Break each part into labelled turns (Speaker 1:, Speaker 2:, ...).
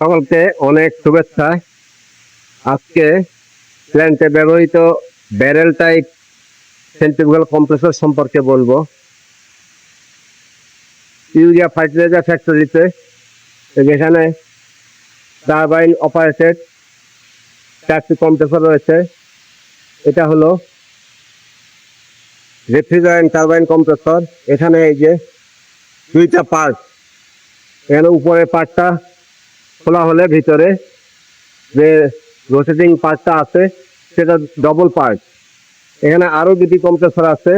Speaker 1: সকলকে অনেক শুভেচ্ছা। আজকে প্ল্যান্টে ব্যবহৃত ব্যারেল টাইপ সেন্ট্রিফুগাল কম্প্রেসর সম্পর্কে বলবো। ইউরিয়া ফার্টিলাইজার ফ্যাক্টরিতে যেখানে টারবাইন অপারেটেড 4টি কম্প্রেসর রয়েছে। এটা হলো রেফ্রিজারেন্ট টারবাইন কম্প্রেসর। এখানে এই যে 2টা পার্ট, এখানে উপরের পার্টটা খোলা হলে ভিতরে যে রোটেটিং পার্টটা আছে সেটা ডবল পার্ট। এখানে আরো 2টি কম্প্রেসর আছে,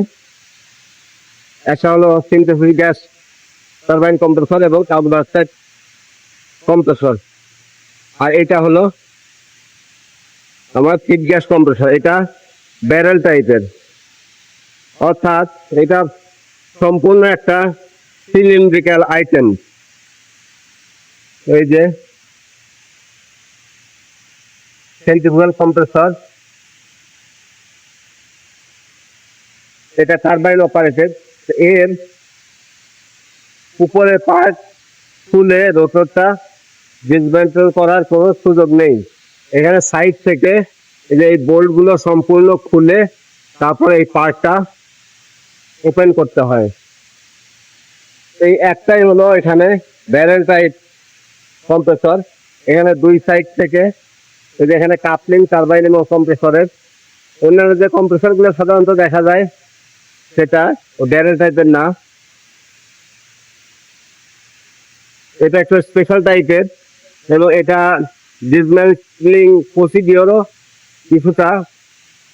Speaker 1: একটা হলো সিনথেটিক গ্যাস টারবাইন কম্প্রেসর এবং কার্বন ডাইঅক্সাইড কম্প্রেসর, আর এটা হলো আমার ফিড গ্যাস কম্প্রেসর। এটা ব্যারেল টাইপের, অর্থাৎ এটা সম্পূর্ণ একটা সিলিন্ড্রিক্যাল আইটেম। এই যে সেন্ট্রিফুগাল কম্প্রেসর, এটা টারবাইন অপারেটেড। এর উপরের পার্ট খুলে রোটরটা ডিসমেন্টেল করার কোনো সুযোগ নেই। এখানে সাইড থেকে এই যে এই বোল্টগুলো সম্পূর্ণ খুলে তারপরে এই পার্টটা ওপেন করতে হয়। এই একটাই হলো এখানে ব্যারেল টাইপ কম্প্রেসর। এখানে 2 সাইড থেকে এই যে এখানে কাপলিং টারবাইন এবং কম্প্রেসরের। অন্যান্য যে কম্প্রেসরগুলো সাধারণত দেখা যায় সেটা ব্যারেল টাইপের না, এটা একটু স্পেশাল টাইপের এবং এটা ডিসমেন্টলিং প্রসিডিওরও কিছুটা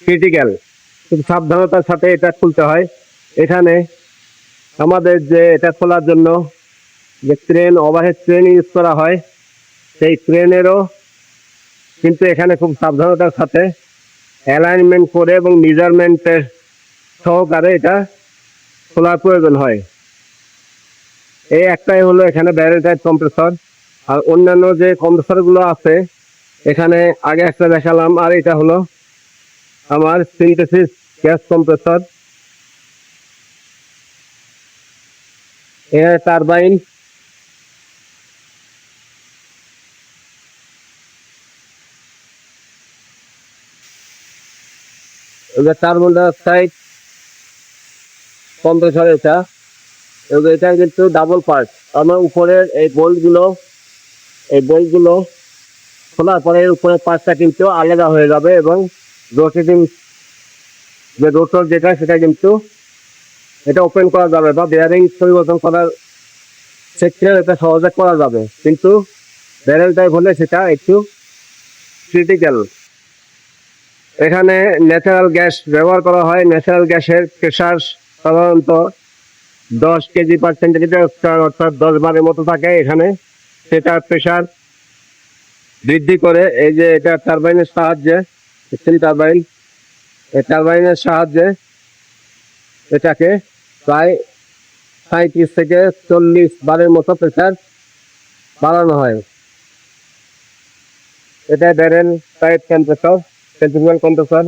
Speaker 1: ক্রিটিক্যাল। খুব সাবধানতার সাথে এটা খুলতে হয়। এখানে আমাদের যে এটা খোলার জন্য যে ক্রেন, ওভারহেড ক্রেন ইউজ করা হয়, সেই ক্রেনেরও কিন্তু এখানে খুব সাবধানতার সাথে অ্যালাইনমেন্ট করে এবং মেজারমেন্টের সহকারে এটা খোলার প্রয়োজন হয়। এই একটাই হলো এখানে ব্যারেল টাইপ কম্প্রেসর। আর অন্যান্য যে কম্প্রেসরগুলো আছে এখানে আগে একটা দেখালাম, আর এটা হলো আমার সিনথেটিক গ্যাস কম্প্রেসর। এর টারবাইন কার্বন ডাইঅক্সাইড কম্প্রেসর। এটা কিন্তু ডাবল পার্ট। আমার উপরের এই বোল্টগুলো খোলার পরে এর উপরের পার্টটা কিন্তু আলাদা হয়ে যাবে এবং রোটেটিং যে রোটর যেটা সেটা কিন্তু এটা ওপেন করা যাবে বা বেয়ারিং পরিবর্তন করার ক্ষেত্রে এটা সহজে করা যাবে, কিন্তু ব্যারেল টাইপ হলে সেটা একটু ক্রিটিক্যাল। এখানে ন্যাচারাল গ্যাস ব্যবহার করা হয়। ন্যাচারাল গ্যাসের প্রেশার সাধারণত 10 কেজি পার সেন্টিমিটার, অর্থাৎ 10 বারের মতো থাকে এখানে। সেটার প্রেশার বৃদ্ধি করে এই যে এটা টারবাইনের সাহায্যে, টারবাইন, এই টারবাইনের সাহায্যে এটাকে প্রায় 35 থেকে 40 বারের মতো প্রেশার বাড়ানো হয়। এটা barrel type compressor, centrifugal compressor.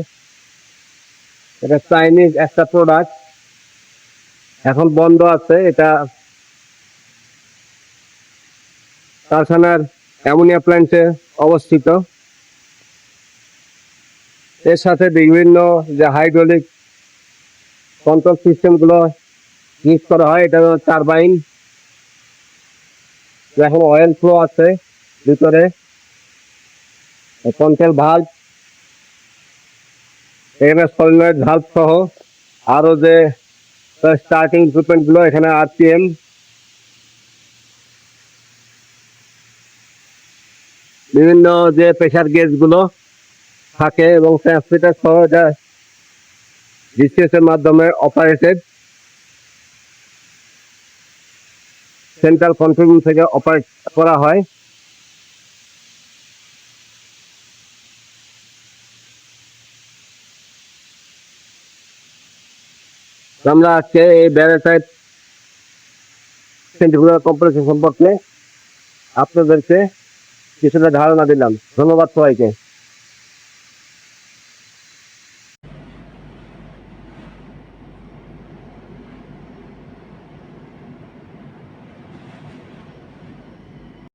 Speaker 1: এটা চাইনিজ একটা প্রোডাক্ট, এখন বন্ধ আছে। এটা কারখানার অ্যামোনিয়া প্ল্যান্টে অবস্থিত। এর সাথে বিভিন্ন যে হাইড্রোলিক কন্ট্রোল সিস্টেমগুলো ইউজ করা হয়। এটা টারবাইন, এখন অয়েল ফ্লো আছে ভিতরে, কন্ট্রোল ভাল্ব, এখানে সলিনয়েড ভাল্ব সহ আরো যে স্টার্টিং ইকুইপমেন্ট গুলো, এখানে আরপিএম, বিভিন্ন যে প্রেসার গেজ গুলো থাকে এবং ট্রান্সমিটার সহ এটা ডিসিএস এর মাধ্যমে অপারেটেড। সেন্ট্রাল কন্ট্রোল রুম থেকে অপারেট করা হয়। আমরা আজকে এই ব্যারেল টাইপ সেন্ট্রিফুগাল কম্প্রেসর সম্পর্কে আপনাদেরকে কিছুটা ধারণা দিলাম। ধন্যবাদ সবাইকে।